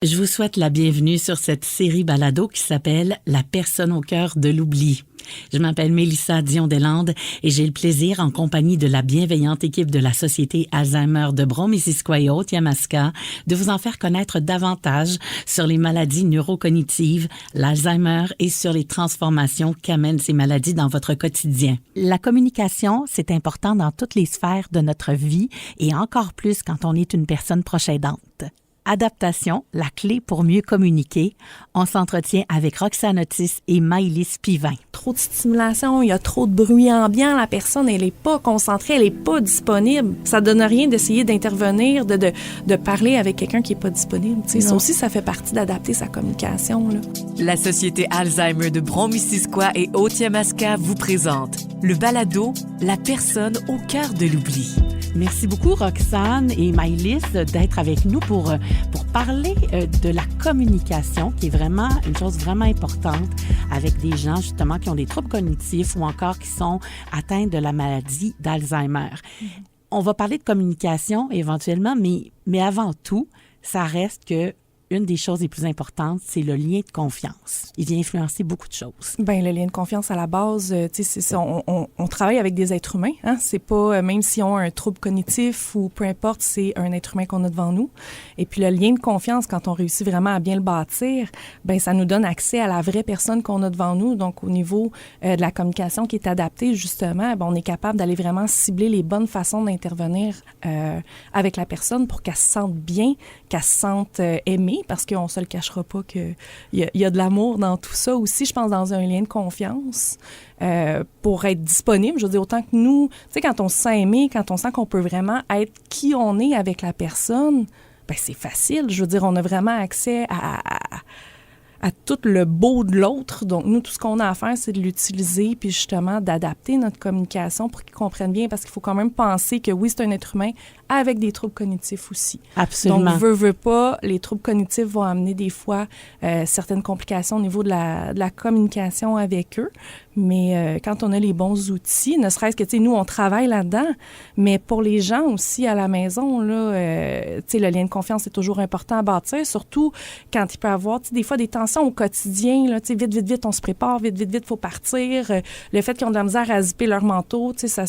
Je vous souhaite la bienvenue sur cette série balado qui s'appelle « La personne au cœur de l'oubli ». Je m'appelle Mélissa Dion-Deslandes et j'ai le plaisir, en compagnie de la bienveillante équipe de la Société Alzheimer de Brome-Missisquoi et Haute-Yamaska, de vous en faire connaître davantage sur les maladies neurocognitives, l'Alzheimer et sur les transformations qu'amènent ces maladies dans votre quotidien. La communication, c'est important dans toutes les sphères de notre vie et encore plus quand on est une personne proche aidante. Adaptation, la clé pour mieux communiquer. On s'entretient avec Roxane Otis et Maëlys Pivin. Trop de stimulation, il y a trop de bruit ambiant, la personne, elle n'est pas concentrée, elle n'est pas disponible. Ça donne rien d'essayer d'intervenir, de parler avec quelqu'un qui n'est pas disponible. Ça aussi, ça fait partie d'adapter sa communication, là. La Société Alzheimer de Brome-Missisquoi et Haute-Yamaska vous présente le balado « La personne au cœur de l'oubli ». Merci beaucoup, Roxane et Maëlys, d'être avec nous pour parler de la communication, qui est vraiment une chose vraiment importante avec des gens, justement, qui ont des troubles cognitifs ou encore qui sont atteints de la maladie d'Alzheimer. On va parler de communication éventuellement, mais avant tout, ça reste que une des choses les plus importantes, c'est le lien de confiance. Il vient influencer beaucoup de choses. Bien, le lien de confiance à la base, tu sais, c'est ça. On travaille avec des êtres humains, hein. C'est pas, même s'ils ont un trouble cognitif ou peu importe, c'est un être humain qu'on a devant nous. Et puis, le lien de confiance, quand on réussit vraiment à bien le bâtir, bien, ça nous donne accès à la vraie personne qu'on a devant nous. Donc, au niveau de la communication qui est adaptée, justement, bien, on est capable d'aller vraiment cibler les bonnes façons d'intervenir avec la personne pour qu'elle se sente bien, qu'elle se sente aimée, parce qu'on ne se le cachera pas qu'il y a de l'amour dans tout ça aussi, je pense, dans un lien de confiance, pour être disponible. Je veux dire, autant que nous, tu sais, quand on se sent aimé, quand on sent qu'on peut vraiment être qui on est avec la personne, bien, c'est facile. Je veux dire, on a vraiment accès à tout le beau de l'autre. Donc, nous, tout ce qu'on a à faire, c'est de l'utiliser puis justement d'adapter notre communication pour qu'ils comprennent bien, parce qu'il faut quand même penser que oui, c'est un être humain avec des troubles cognitifs aussi. Absolument. Donc, veut pas, les troubles cognitifs vont amener des fois certaines complications au niveau de la communication avec eux. Mais quand on a les bons outils, ne serait-ce que, tu sais, nous, on travaille là-dedans, mais pour les gens aussi à la maison, là, tu sais, le lien de confiance est toujours important à bâtir, surtout quand il peut y avoir, tu sais, des fois des tensions au quotidien, là, tu sais, vite, on se prépare, vite, faut partir. Le fait qu'ils ont de la misère à zipper leur manteau, tu sais,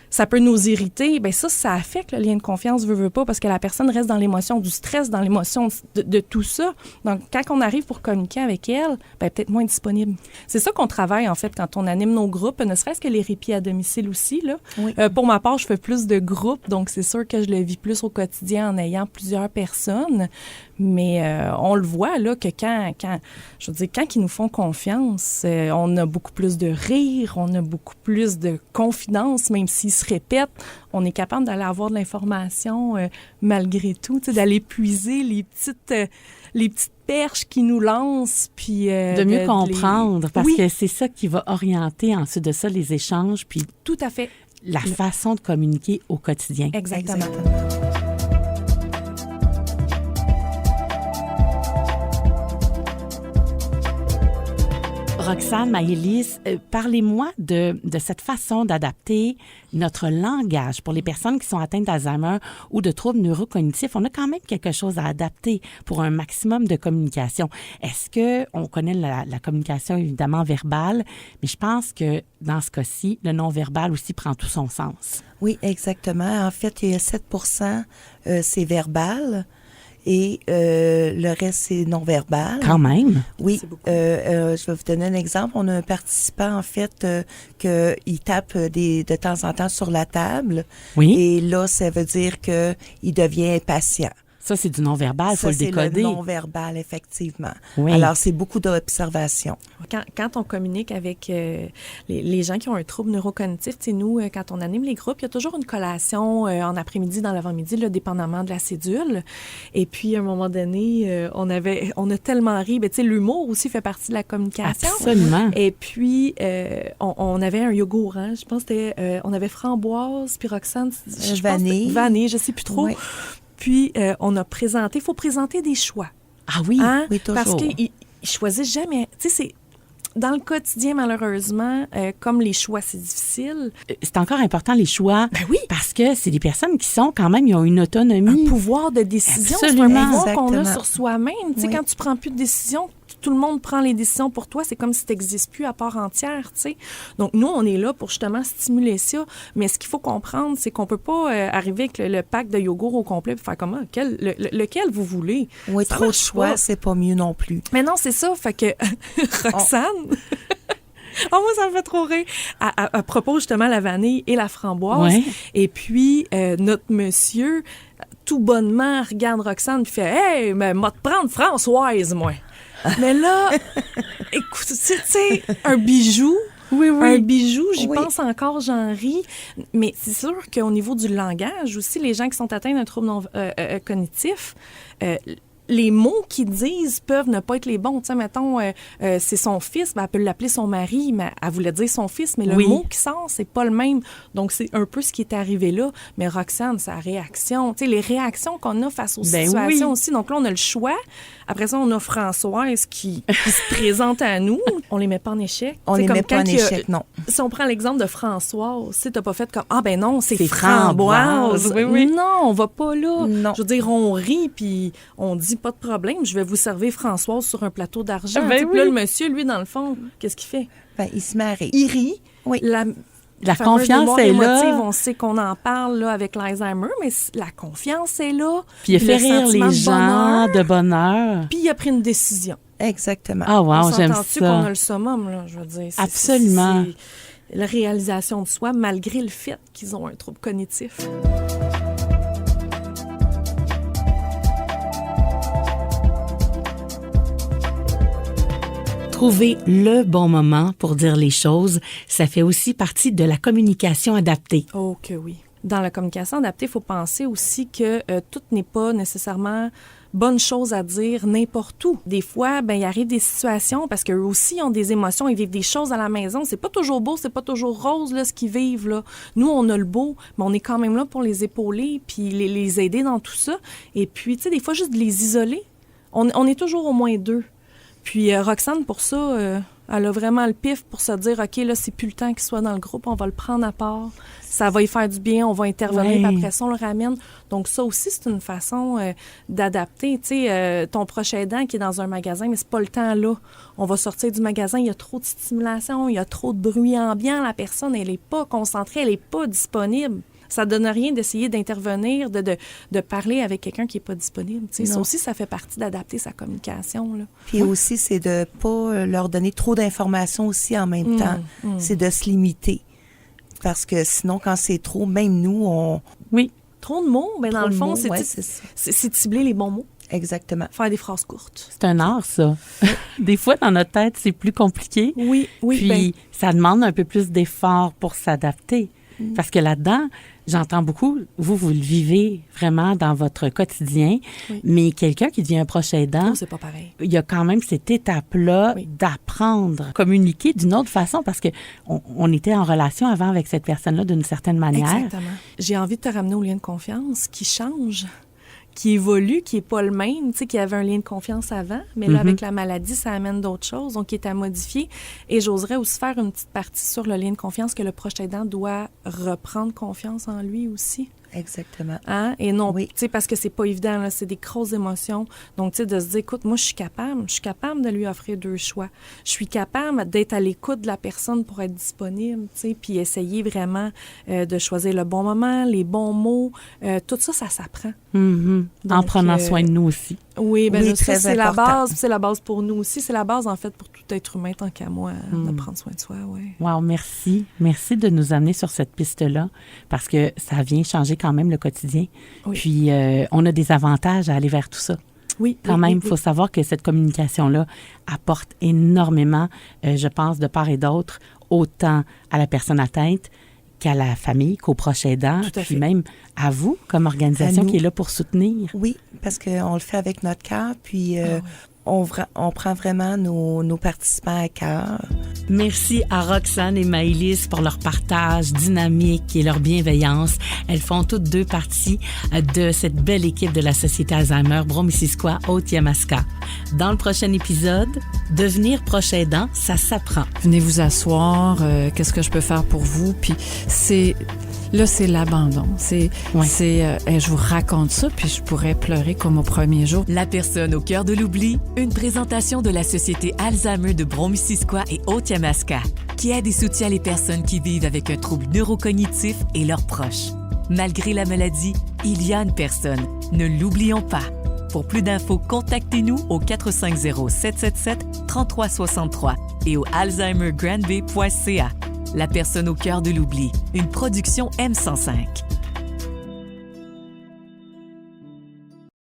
ça peut nous irriter. Bien, ça affecte le lien de confiance, veut pas, parce que la personne reste dans l'émotion du stress, dans l'émotion de tout ça. Donc, quand on arrive pour communiquer avec elle, bien, peut-être moins disponible. C'est ça qu'on travaille, en fait, quand on anime nos groupes, ne serait-ce que les répits à domicile aussi, là. Oui. Pour ma part, je fais plus de groupes, donc c'est sûr que je le vis plus au quotidien en ayant plusieurs personnes. Mais on le voit, là, que quand ils nous font confiance, on a beaucoup plus de rire, on a beaucoup plus de confidence, même s'ils se répètent, on est capable d'aller avoir de l'information malgré tout, tu sais, d'aller puiser les petites perches qui nous lancent, puis de mieux comprendre, parce que c'est ça qui va orienter ensuite de ça les échanges, puis tout à fait la façon de communiquer au quotidien. Exactement. Roxane, Maëlys, parlez-moi de cette façon d'adapter notre langage pour les personnes qui sont atteintes d'Alzheimer ou de troubles neurocognitifs. On a quand même quelque chose à adapter pour un maximum de communication. Est-ce qu'on connaît la communication évidemment verbale, mais je pense que dans ce cas-ci, le non-verbal aussi prend tout son sens. Oui, exactement. En fait, il y a 7% c'est verbal. Et le reste, c'est non-verbal. Quand même? Oui. Je vais vous donner un exemple. On a un participant, en fait, qu'il tape de temps en temps sur la table. Oui. Et là, ça veut dire qu'il devient impatient. Ça, c'est du non-verbal, il faut le décoder. C'est le non-verbal, effectivement. Oui. Alors, c'est beaucoup d'observation. Quand on communique avec les gens qui ont un trouble neurocognitif, tu sais, nous, quand on anime les groupes, il y a toujours une collation en après-midi, dans l'avant-midi, là, dépendamment de la cédule. Et puis, à un moment donné, on a tellement ri. Ben, tu sais, l'humour aussi fait partie de la communication. Absolument. Et puis, on avait un yogourt, hein, je pense que c'était, on avait framboise, puis Roxane, vanille, je sais plus trop. Oui. Puis, on a faut présenter des choix. Ah oui? Hein? Oui, toujours. Parce qu'ils choisissent jamais. Tu sais, dans le quotidien, malheureusement, comme les choix, c'est difficile. C'est encore important, les choix. Ben oui. Parce que c'est des personnes qui sont quand même, ils ont une autonomie. Un pouvoir de décision. Absolument. C'est un pouvoir qu'on a sur soi-même. Tu sais, Oui. quand tu prends plus de décision, tout le monde prend les décisions pour toi. C'est comme si tu n'existes plus à part entière, tu sais. Donc, nous, on est là pour justement stimuler ça. Mais ce qu'il faut comprendre, c'est qu'on peut pas arriver avec le pack de yogourt au complet et faire comment? Lequel vous voulez? Oui, Ça trop de marche choix, pas. c'est pas mieux non plus. Mais non, c'est ça. Fait que Roxane... Oh, moi, ça me fait trop rire. À propos, justement, la vanille et la framboise. Ouais. Et puis, notre monsieur, tout bonnement, regarde Roxane et fait « Hey, mais m'a te prendre Françoise, moi! » Mais là, écoute, tu sais, un bijou... Oui, oui. Un bijou, j'y Oui. pense encore, j'en ris. Mais c'est sûr qu'au niveau du langage aussi, les gens qui sont atteints d'un trouble cognitif, les mots qu'ils disent peuvent ne pas être les bons. Tu sais, mettons, c'est son fils, ben, elle peut l'appeler son mari, mais elle voulait dire son fils, mais le Oui. mot qui sort, c'est pas le même. Donc, c'est un peu ce qui est arrivé là. Mais Roxane, sa réaction, tu sais, les réactions qu'on a face aux situations oui. aussi. Donc là, on a le choix. Après ça, on a Françoise qui se présente à nous. On les met pas en échec. On Tu sais, les comme met pas en quand il y a- échec, non. Si on prend l'exemple de Françoise, tu sais, t'as pas fait comme « Ah ben non, c'est C'est framboise. framboise. Oui, oui. Non, on va pas là. Non. Je veux dire, on rit, puis on dit « Pas de problème, je vais vous servir Françoise sur un plateau d'argent. Ben Tu sais, puis là, oui. le monsieur, lui, dans le fond, qu'est-ce qu'il fait? Ben, il se met à rire. Il rit. Oui. La fameuse confiance mémoire est émotive, là. on sait qu'on en parle là, avec l'Alzheimer, mais la confiance est là. Puis il a fait le rire sentiment les de gens bonheur, de bonheur. Puis il a pris une décision. Exactement. Ah, wow, On j'aime s'entend-tu qu'on a ça. le summum, là, je veux dire. Absolument. C'est la réalisation de soi, malgré le fait qu'ils ont un trouble cognitif. Trouver le bon moment pour dire les choses, ça fait aussi partie de la communication adaptée. Oh que oui. Dans la communication adaptée, il faut penser aussi que tout n'est pas nécessairement bonne chose à dire n'importe où. Des fois, ben il arrive des situations parce qu'eux aussi ont des émotions, ils vivent des choses à la maison. C'est pas toujours beau, c'est pas toujours rose là, ce qu'ils vivent là. Nous, on a le beau, mais on est quand même là pour les épauler puis les aider dans tout ça. Et puis, tu sais, des fois, juste de les isoler. On est toujours au moins deux. Puis Roxane, pour ça, elle a vraiment le pif pour se dire, OK, là, c'est plus le temps qu'il soit dans le groupe, on va le prendre à part. Ça va y faire du bien, on va intervenir, Ouais. puis après ça, on le ramène. Donc ça aussi, c'est une façon d'adapter. Tu sais, ton proche aidant qui est dans un magasin, mais c'est pas le temps là. On va sortir du magasin, il y a trop de stimulation, il y a trop de bruit ambiant, la personne, elle est pas concentrée, elle est pas disponible. Ça donne rien d'essayer d'intervenir, de parler avec quelqu'un qui n'est pas disponible. Tu sais, ça Non. aussi, ça fait partie d'adapter sa communication. Là. Puis aussi, c'est de pas leur donner trop d'informations aussi en même temps. C'est de se limiter. Parce que sinon, quand c'est trop, même nous, on... Oui. Trop de mots, mais dans Trop le de fond, mots, c'est ouais, de- c'est ça. c'est de cibler les bons mots, Exactement. faire des phrases courtes. C'est un art, ça. Des fois, dans notre tête, c'est plus compliqué. Oui, oui. Puis, ben, ça demande un peu plus d'effort pour s'adapter. Parce que là-dedans, j'entends beaucoup, vous le vivez vraiment dans votre quotidien, Oui. mais quelqu'un qui devient un proche aidant, non, c'est pas pareil. il y a quand même cette étape-là Oui. d'apprendre, communiquer d'une autre façon, parce que on était en relation avant avec cette personne-là d'une certaine manière. Exactement. J'ai envie de te ramener au lien de confiance qui change, qui évolue, qui n'est pas le même, tu sais, qui avait un lien de confiance avant, mais là, avec la maladie, ça amène d'autres choses, donc qui est à modifier. Et j'oserais aussi faire une petite partie sur le lien de confiance que le proche aidant doit reprendre confiance en lui aussi. Exactement. Hein? Et non, Oui. tu sais, parce que c'est pas évident, là, c'est des grosses émotions. Donc, tu sais, de se dire, écoute, moi, je suis capable de lui offrir deux choix. Je suis capable d'être à l'écoute de la personne pour être disponible, tu sais, puis essayer vraiment de choisir le bon moment, les bons mots. Tout ça, ça s'apprend. Mhm. En Donc, prenant soin de nous aussi. Oui, bien Oui, là, ça, très c'est la important. base. C'est la base pour nous aussi. C'est la base, en fait, pour tout être humain, tant qu'à moi, de prendre soin de soi, oui. Wow, merci. Merci de nous amener sur cette piste-là, parce que ça vient changer quand même le quotidien. Oui. Puis, on a des avantages à aller vers tout ça. Oui, Quand oui, même, il oui, faut savoir que cette communication-là apporte énormément, je pense, de part et d'autre, autant à la personne atteinte qu'à la famille, qu'au proche aidant, Tout à puis fait. même à vous, comme organisation À nous. qui est là pour soutenir. Oui, parce qu'on le fait avec notre cœur, puis on prend vraiment nos participants à cœur. Merci à Roxane et Maëlys pour leur partage dynamique et leur bienveillance. Elles font toutes deux partie de cette belle équipe de la Société Alzheimer Brome-Missisquoi Haute-Yamaska. Dans le prochain épisode, devenir proche aidant, ça s'apprend. Venez vous asseoir, qu'est-ce que je peux faire pour vous? Puis c'est l'abandon. Je vous raconte ça, puis je pourrais pleurer comme au premier jour. La personne au cœur de l'oubli, une présentation de la Société Alzheimer de Brome-Missisquoi et Haute-Yamaska, qui aide et soutient les personnes qui vivent avec un trouble neurocognitif et leurs proches. Malgré la maladie, il y a une personne. Ne l'oublions pas. Pour plus d'infos, contactez-nous au 450-777-3363 et au alzheimergrandbay.ca. La personne au cœur de l'oubli, une production M105.